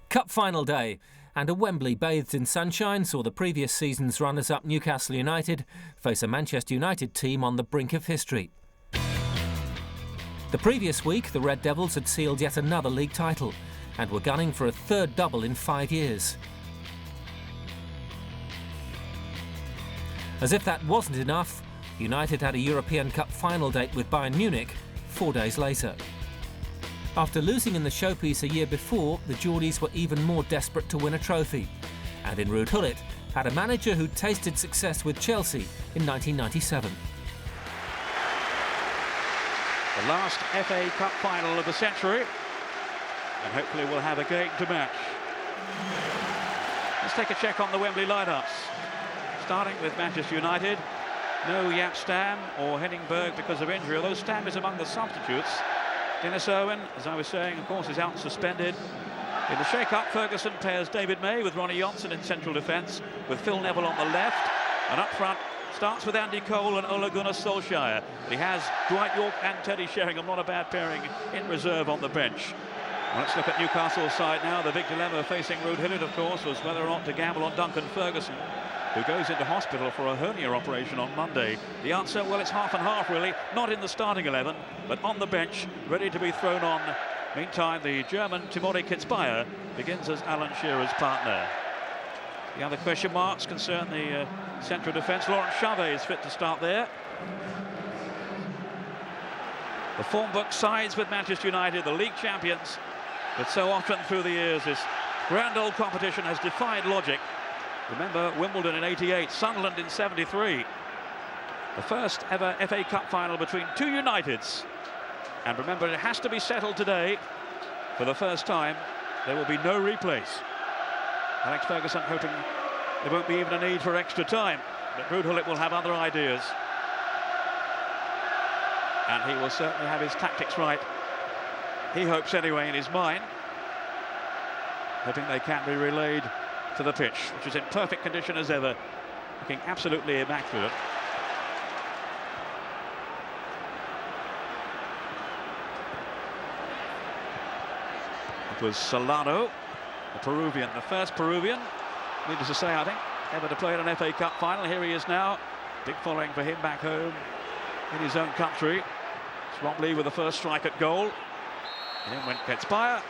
Cup final day, and a Wembley bathed in sunshine saw the previous season's runners-up Newcastle United face a Manchester United team on the brink of history. The previous week, the Red Devils had sealed yet another league title and were gunning for a third double in 5 years. As if that wasn't enough, United had a European Cup final date with Bayern Munich 4 days later. After losing in the showpiece a year before, the Geordies were even more desperate to win a trophy. And in Ruud Gullit, had a manager who tasted success with Chelsea in 1997. The last FA Cup final of the century, and hopefully we'll have a game to match. Let's take a check on the Wembley lineups. Starting with Manchester United, no Jaap Stam or Henning Berg because of injury, although Stam is among the substitutes. Dennis Irwin, as I was saying, of course, is out suspended. In the shake-up, Ferguson pairs David May with Ronnie Johnsen in central defence, with Phil Neville on the left. And up front, starts with Andy Cole and Ole Gunnar Solskjaer. He has Dwight York and Teddy Sheringham, not a bad pairing, in reserve on the bench. Well, let's look at Newcastle's side now. The big dilemma facing Ruud Gullit, of course, was whether or not to gamble on Duncan Ferguson, who goes into hospital for a hernia operation on Monday. The answer, well, it's half and half, really. Not in the starting 11, but on the bench, ready to be thrown on. Meantime, the German Timothy Kietzbauer begins as Alan Shearer's partner. The other question marks concern the central defence. Laurent Chavez is fit to start there. The form book sides with Manchester United, the league champions, but so often through the years this grand old competition has defied logic. Remember Wimbledon in '88, Sunderland in '73. The first ever FA Cup final between two Uniteds. And remember, it has to be settled today. For the first time, there will be no replays. Alex Ferguson hoping there won't be even a need for extra time. But Ruud Gullit will have other ideas. And he will certainly have his tactics right. He hopes anyway in his mind. Hoping they can be relayed to the pitch, which is in perfect condition as ever, looking absolutely immaculate. It was Solano, the Peruvian, the first Peruvian, needless to say, I think, ever to play in an FA Cup final. Here he is now, big following for him back home in his own country. It's Rob Lee with the first strike at goal. And then went Kietzbauer,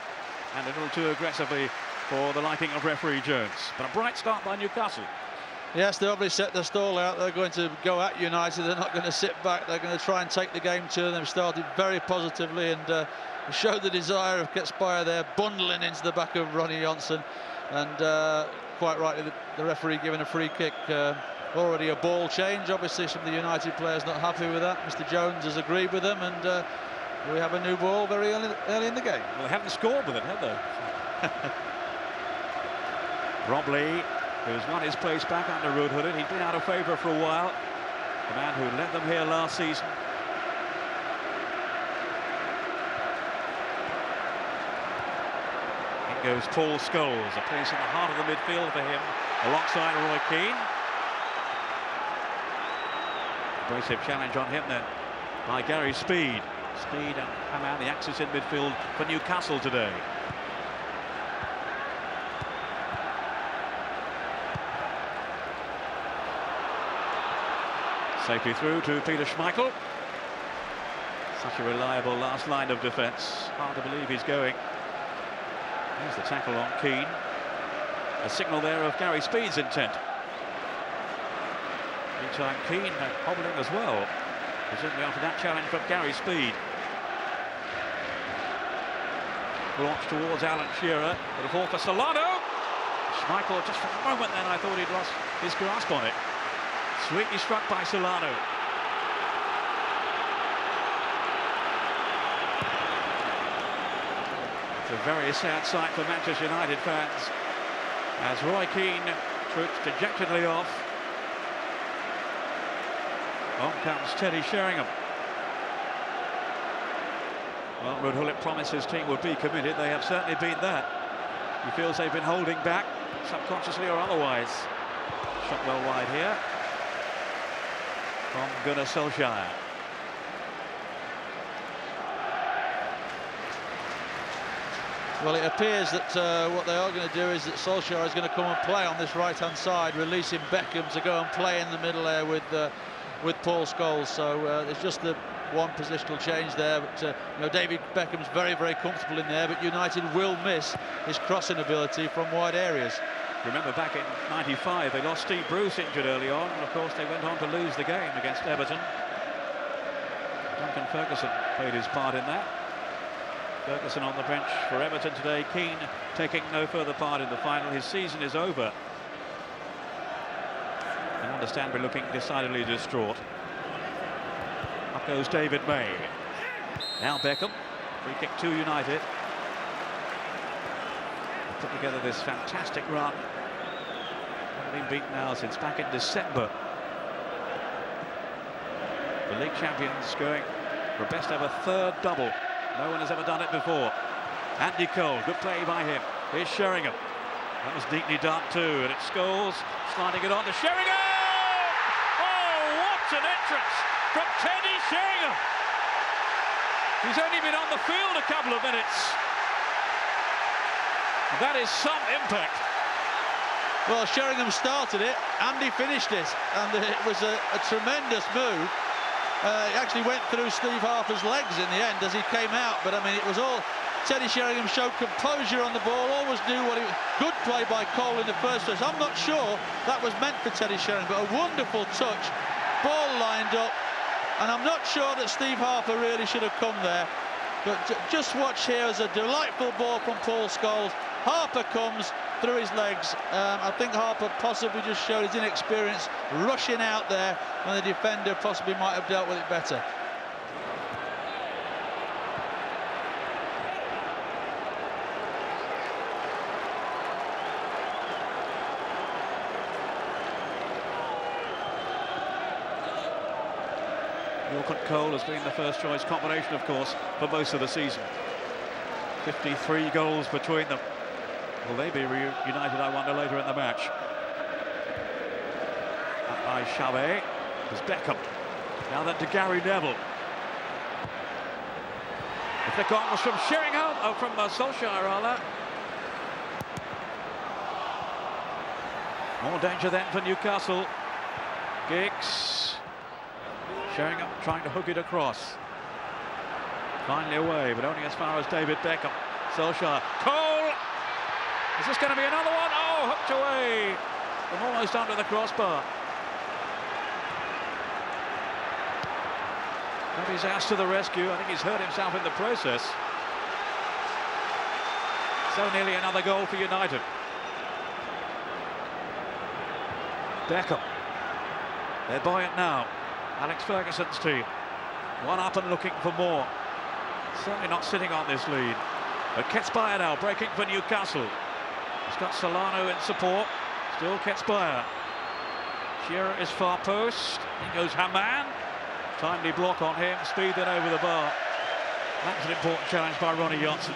and a little too aggressively for the liking of referee Jones. But a bright start by Newcastle. Yes, they obviously set the stall out. They're going to go at United. They're not going to sit back. They're going to try and take the game to them. They've started very positively and showed the desire of Kietzbauer there, bundling into the back of Ronnie Johnsen. And quite rightly, the referee giving a free kick. Already a ball change. Obviously, some of the United players not happy with that. Mr. Jones has agreed with them, and we have a new ball very early in the game. Well, they haven't scored with it, have they? Rob Lee, who's won his place back under Ruud Gullit. He'd been out of favour for a while. The man who led them here last season. In goes Paul Scholes, a place in the heart of the midfield for him, alongside Roy Keane. Abrasive challenge on him then by Gary Speed. Speed and Hamann, the axis in midfield for Newcastle today. Safely through to Peter Schmeichel. Such a reliable last line of defence. Hard to believe he's going. Here's the tackle on Keane. A signal there of Gary Speed's intent. Meantime, Keane hobbling as well, presumably after that challenge from Gary Speed. Launched towards Alan Shearer, but a ball for Solano. Schmeichel, just for a moment then, I thought he'd lost his grasp on it. Sweetly struck by Solano. It's a very sad sight for Manchester United fans as Roy Keane troops dejectedly off. On comes Teddy Sheringham. Well, Ruud Gullit promised his team would be committed. They have certainly been that. He feels they've been holding back, subconsciously or otherwise. Shot well wide here from Gunnar Solskjaer. Well, it appears that what they are going to do is that Solskjaer is going to come and play on this right-hand side, releasing Beckham to go and play in the middle there with Paul Scholes. So there's just the one positional change there, but you know, David Beckham's very, very comfortable in there, but United will miss his crossing ability from wide areas. Remember back in '95 they lost Steve Bruce injured early on, and of course they went on to lose the game against Everton. Duncan Ferguson played his part in that. Ferguson on the bench for Everton today. Keane taking no further part in the final. His season is over. And understandably looking decidedly distraught. Up goes David May. Now Beckham. Free kick to United. They put together this fantastic run. Haven't been beaten now since back in December. The league champions going for a best ever third double. No one has ever done it before. Andy Cole, good play by him. Here's Sheringham. That was neatly done too, and it's Scholes sliding it on to Sheringham! Oh, what an entrance from Teddy Sheringham! He's only been on the field a couple of minutes. That is some impact. Well, Sheringham started it, Andy finished it, and it was a tremendous move. He actually went through Steve Harper's legs in the end as he came out, but I mean, it was all Teddy Sheringham showed composure on the ball, always knew what he... Good play by Cole in the first place. I'm not sure that was meant for Teddy Sheringham, but a wonderful touch, ball lined up, and I'm not sure that Steve Harper really should have come there. But just watch here, as a delightful ball from Paul Scholes. Harper comes through his legs. I think Harper possibly just showed his inexperience rushing out there, and the defender possibly might have dealt with it better. York and Cole has been the first choice combination, of course, for most of the season. 53 goals between them. Will they be reunited, I wonder, later in the match? Up by Chavez. There's Beckham. Now then to Gary Neville. The flick on was from Sheringham, from Solskjaer, rather. More danger then for Newcastle. Giggs. Sheringham trying to hook it across. Finally away, but only as far as David Beckham. Solskjaer. Cole! Is this going to be another one? Oh, hooked away from almost under the crossbar. But he's asked to the rescue. I think he's hurt himself in the process. So nearly another goal for United. Beckham. They're buoyant now. Alex Ferguson's team. One up and looking for more. Certainly not sitting on this lead. But Ketsbayer now breaking for Newcastle. He's got Solano in support. Still Ketsbayer. Shearer is far post. In goes Haman. Timely block on him. Speed then over the bar. That's an important challenge by Ronnie Johnson.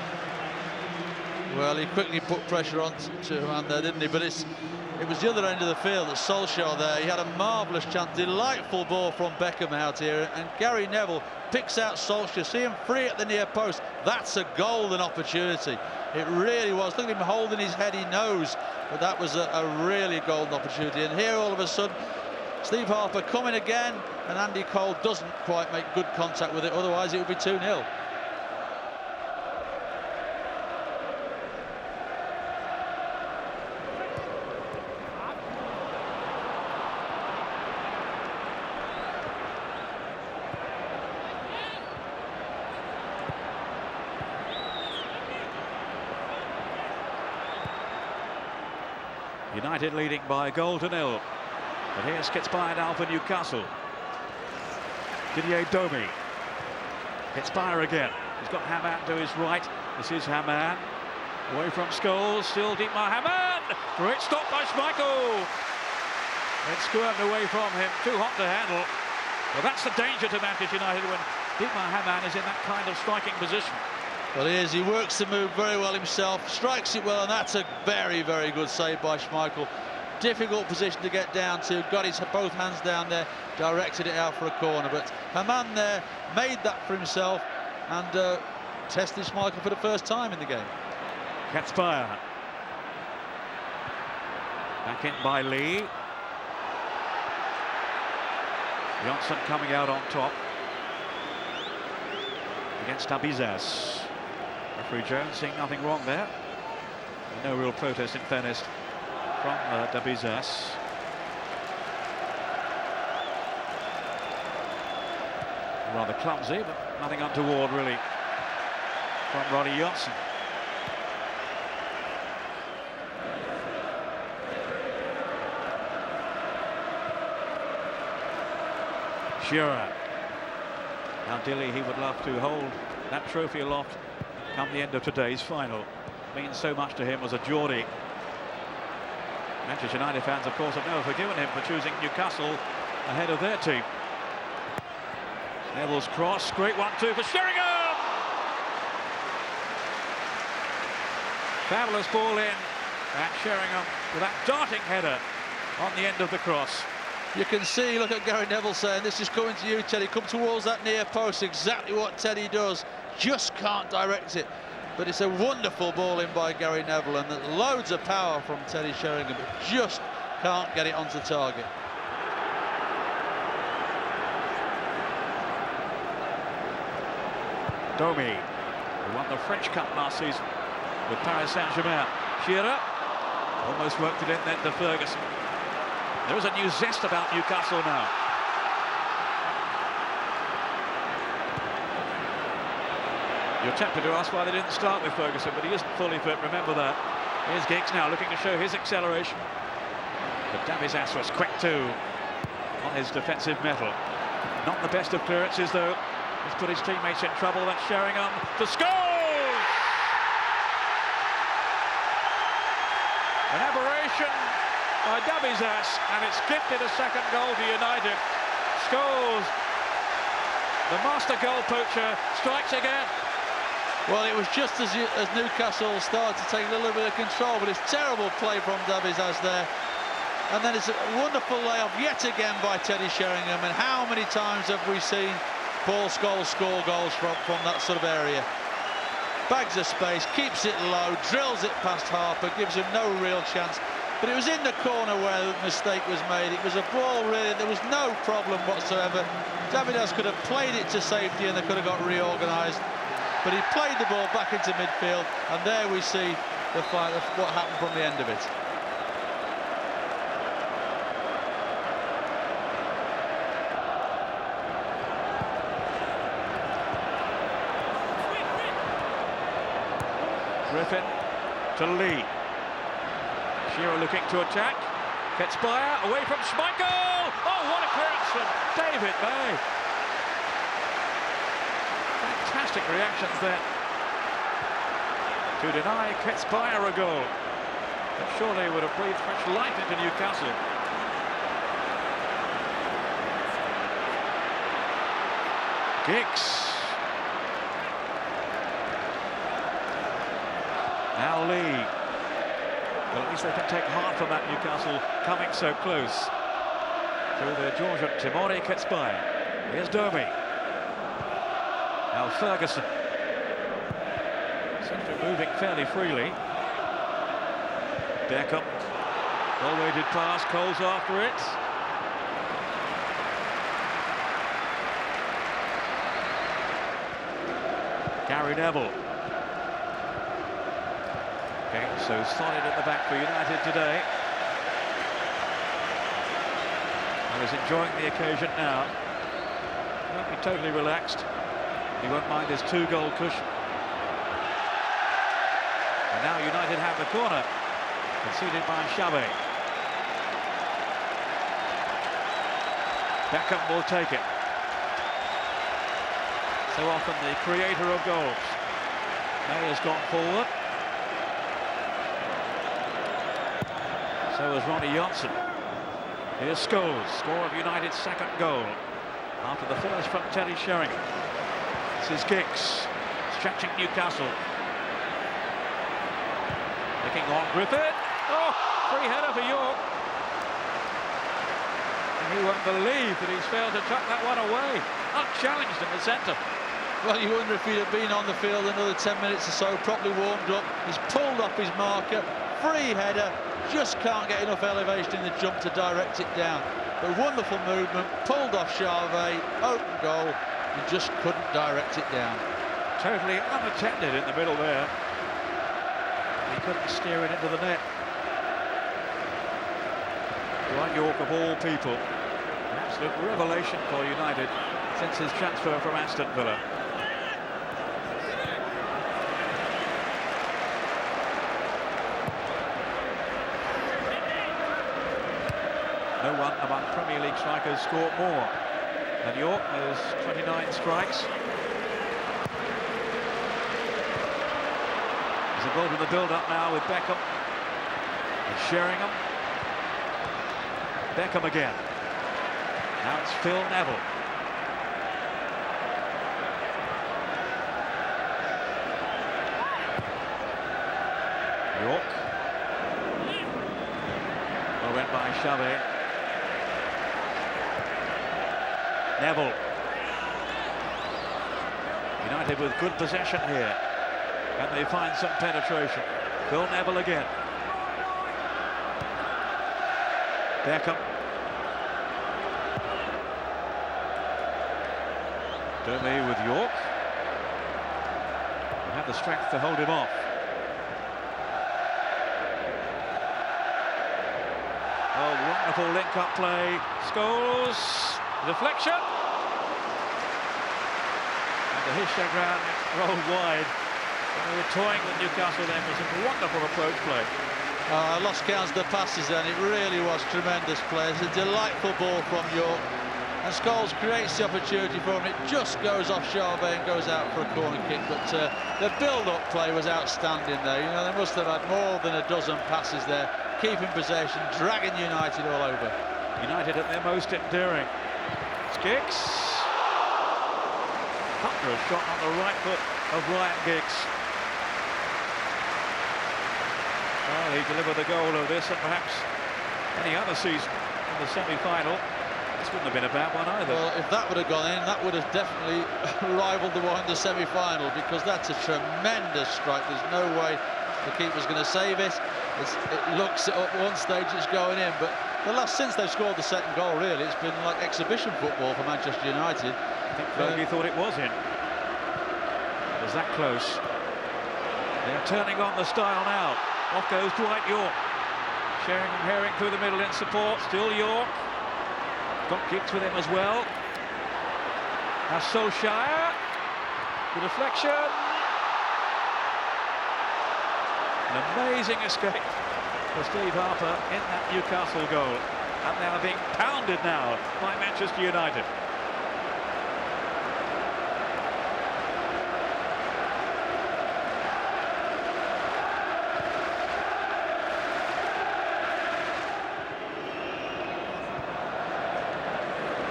Well, he quickly put pressure on to Haman there, didn't he? But it was the other end of the field that Solskjaer there. He had a marvellous chance. Delightful ball from Beckham out here. And Gary Neville picks out Solskjaer. See him free at the near post. That's a golden opportunity. It really was. Look at him holding his head. He knows. But that was a really golden opportunity. And here, all of a sudden, Steve Harper coming again. And Andy Cole doesn't quite make good contact with it. Otherwise, it would be 2-0. United leading by a goal to nil. But here's Ketsbayer now for Newcastle. Didier Domi. Ketsbayer again. He's got Haman to his right. This is Haman. Away from Scholes. Still Dietmar Haman. Great stop by Schmeichel. It's squirmed away from him. Too hot to handle. Well, that's the danger to Manchester United when Dietmar Haman is in that kind of striking position. Well, he is. He works the move very well himself, strikes it well, and that's a very, very good save by Schmeichel. Difficult position to get down to, got his both hands down there, directed it out for a corner, but Haman there made that for himself and tested Schmeichel for the first time in the game. Gets fire. Back in by Lee. Johnson coming out on top against Abizas. Referee Jones seeing nothing wrong there. No real protest, in fairness, from Abizas. Rather clumsy, but nothing untoward really from Ronnie Johnson. Shearer. Ideally, he would love to hold that trophy aloft come the end of today's final. Means so much to him as a Geordie. Manchester United fans, of course, have never forgiven him for choosing Newcastle ahead of their team. Neville's cross, great 1-2 for Sheringham! Fabulous ball in at Sheringham with that darting header on the end of the cross. You can see, look at Gary Neville saying, this is coming to you, Teddy. Come towards that near post, exactly what Teddy does. Just can't direct it. But it's a wonderful ball in by Gary Neville, and there's loads of power from Teddy Sheringham, but just can't get it onto target. Domi, who won the French Cup last season with Paris Saint-Germain. Shearer almost worked it in then to Ferguson. There is a new zest about Newcastle now. You're tempted to ask why they didn't start with Ferguson, but he isn't fully fit, remember that. Here's Giggs now looking to show his acceleration. But Abizas was quick too on his defensive mettle. Not the best of clearances though. He's put his teammates in trouble. That's Sheringham to score! An aberration by Abizas, and it's gifted a second goal to United. Scholes, the master goal poacher, strikes again. Well, it was just as Newcastle started to take a little bit of control, but it's terrible play from Abizas there. And then it's a wonderful layoff yet again by Teddy Sheringham. And how many times have we seen Paul Scholes score goals from that sort of area? Bags of space, keeps it low, drills it past Harper, gives him no real chance. But it was in the corner where the mistake was made. It was a ball, really, there was no problem whatsoever. Abizas could have played it to safety and they could have got reorganised. But he played the ball back into midfield, and there we see what happened from the end of it. Griffin to Lee. Shearer looking to attack. Gets Bayer away from Schmeichel. Oh, what a clearance from David May. Fantastic reactions there to deny Bayer a goal. But surely would have breathed fresh life into Newcastle. Giggs. Now Lee. Well, at least they can take heart from that Newcastle coming so close. Through the Georgian Timori Bayer. Here's Domi. Now Ferguson. Seems to be moving fairly freely. Beckham. Well-weighted pass, Coles after it. Gary Neville. Okay, so solid at the back for United today. And is enjoying the occasion now. Won't be totally relaxed. He won't mind his 2-goal cushion. And now United have the corner, conceded by Xavi. Beckham will take it. So often the creator of goals. May has gone forward. So has Ronnie Johnson. Here's Scholes, score of United's second goal. After the first from Teddy Sheringham. This is Giggs, stretching Newcastle. Looking on Griffin. Oh, free header for York. And he won't believe that he's failed to tuck that one away. Unchallenged in the centre. Well, you wonder if he'd have been on the field another 10 minutes or so, properly warmed up. He's pulled off his marker, free header, just can't get enough elevation in the jump to direct it down. But wonderful movement, pulled off Charvet, open goal, he just couldn't direct it down. Totally unattended in the middle there. He couldn't steer it into the net. Dwight York, of all people, an absolute revelation for United since his transfer from Aston Villa. No one among Premier League strikers scored more than York. There's 29 strikes. He's involved in the build-up now with Beckham and Sheringham. Beckham again. Now it's Phil Neville. York. Well, went by Charvet. Neville. United with good possession here. Can they find some penetration? Phil Neville again. Beckham. Derby with York. They have the strength to hold him off. Oh, wonderful link-up play. Scholes. Deflection. And the Hishagran rolled wide. And they were toying with Newcastle then with some wonderful approach play. I lost count of the passes then. It really was tremendous play. It's a delightful ball from York. And Scholes creates the opportunity for him. It just goes off Charvet and goes out for a corner kick. But the build-up play was outstanding there. You know, they must have had more than a dozen passes there. Keeping possession, dragging United all over. United at their most enduring. Giggs. Thunderous shot on the right foot of Ryan Giggs. Well, he delivered the goal of this and perhaps any other season in the semi-final. This wouldn't have been a bad one either. Well, if that would have gone in, that would have definitely rivaled the one in the semi-final, because that's a tremendous strike. There's no way the keeper's going to save it. It looks at one stage it's going in, but since they've scored the second goal, really, it's been like exhibition football for Manchester United. I think Fergie thought it was in. It was that close. They're turning on the style now. Off goes Dwight York. Sheringham herring through the middle in support. Still York. Got Giggs with him as well. Now Solskjaer. The deflection. An amazing escape for Steve Harper in that Newcastle goal. And they are being pounded now by Manchester United.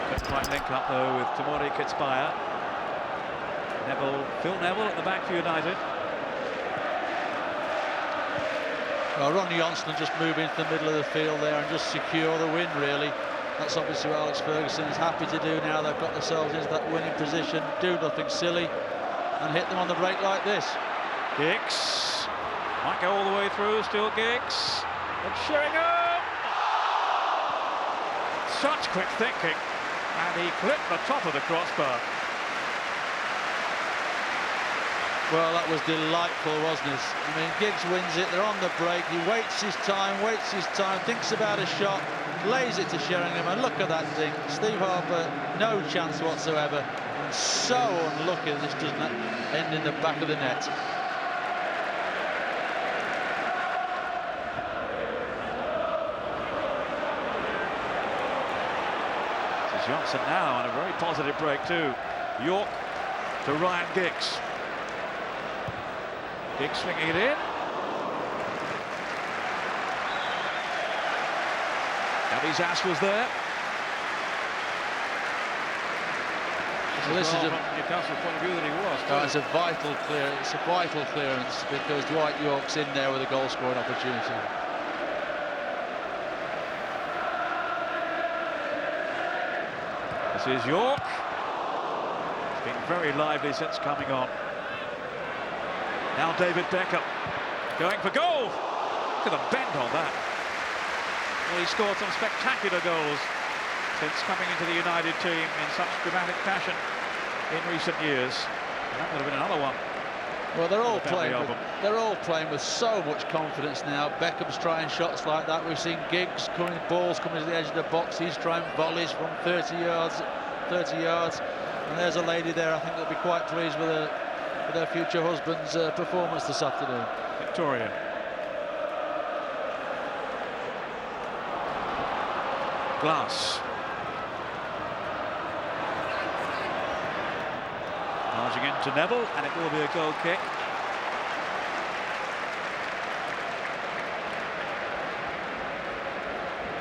Couldn't quite link up though with Tamori Kitspire. Phil Neville at the back for United. Well, Ronnie Johnson just move into the middle of the field there and just secure the win, really. That's obviously what Alex Ferguson is happy to do now. They've got themselves into that winning position, do nothing silly, and hit them on the break like this. Giggs might go all the way through, still Giggs. And Sheringham! Such quick thinking, and he clipped the top of the crossbar. Well, that was delightful, wasn't it? I mean, Giggs wins it, they're on the break, he waits his time, thinks about a shot, lays it to Sheringham, and look at that thing. Steve Harper, no chance whatsoever. And so unlucky this doesn't end in the back of the net. This is Johnson now, and a very positive break too. York to Ryan Giggs. Giggs swinging it in. Gabby Zass was there. Well, this is from Newcastle's point of view that he was. It's a vital clearance. It's a vital clearance because Dwight York's in there with a goal-scoring opportunity. This is York. Been very lively since coming on. Now David Beckham going for goal. Look at the bend on that. Well, he scored some spectacular goals since coming into the United team in such dramatic fashion in recent years. And that would have been another one. Well, they're all playing with so much confidence now. Beckham's trying shots like that. We've seen Giggs balls coming to the edge of the box. He's trying volleys from 30 yards. And there's a lady there, I think, that'll be quite pleased with her future husband's performance this afternoon. Victoria. Glass. Charging into Neville, and it will be a goal kick.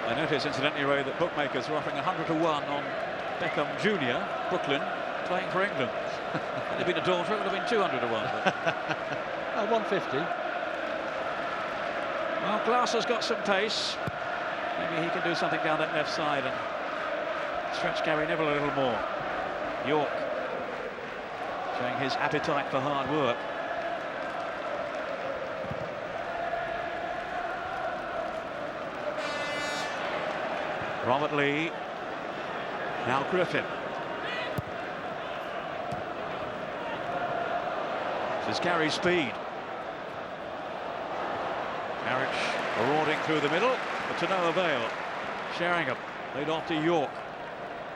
I notice, incidentally, Ray, that bookmakers are offering 100 to 1 on Beckham Jr., Brooklyn, playing for England. Had it been a daughter, it would have been 200 to 1. 150. Well, Glass has got some pace. Maybe he can do something down that left side and stretch Gary Neville a little more. York showing his appetite for hard work. Robert Lee. Now Griffin. This is Gary's speed. Marriage marauding through the middle, but to no avail. Sheringham laid off to York.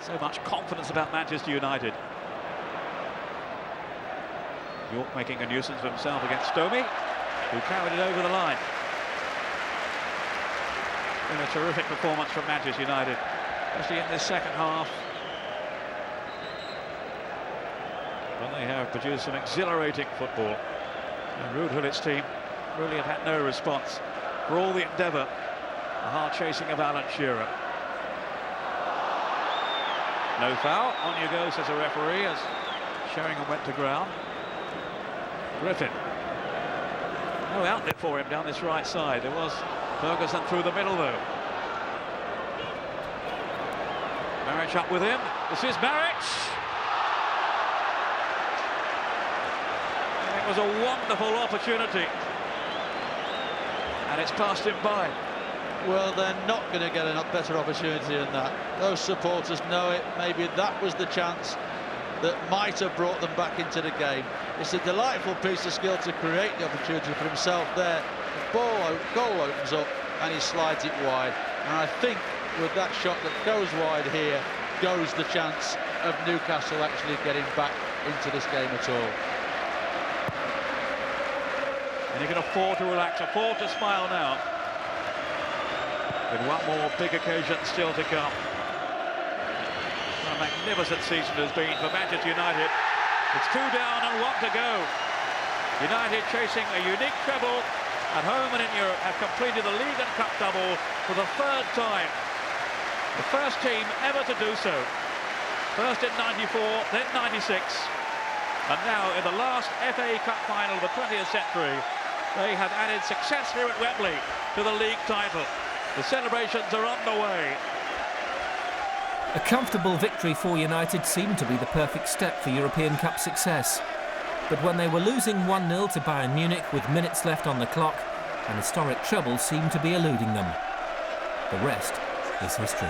So much confidence about Manchester United. York making a nuisance of himself against Stomey, who carried it over the line. Been a terrific performance from Manchester United, especially in this second half, when they have produced some exhilarating football. And Ruud Gullit's team really have had no response for all the endeavour, the hard chasing of Alan Shearer. No foul. On you go, says a referee, as Sheringham went to ground. Griffin. No outlet for him down this right side. There was Ferguson through the middle, though. Marriage up with him. This is Marriage. It was a wonderful opportunity, and it's passed him by. Well, they're not going to get a better opportunity than that. Those supporters know it. Maybe that was the chance that might have brought them back into the game. It's a delightful piece of skill to create the opportunity for himself there. The goal opens up and he slides it wide. And I think with that shot that goes wide here, goes the chance of Newcastle actually getting back into this game at all. And he can afford to relax, afford to smile now, with one more big occasion still to come. What a magnificent season has been for Manchester United. It's 2 down and 1 to go. United chasing a unique treble at home and in Europe, have completed the League and Cup double for the 3rd time. The first team ever to do so. First in 94, then 96. And now in the last FA Cup final of the 20th century, they have added success here at Wembley to the league title. The celebrations are underway. A comfortable victory for United seemed to be the perfect step for European Cup success. But when they were losing 1-0 to Bayern Munich with minutes left on the clock, an historic treble seemed to be eluding them. The rest is history.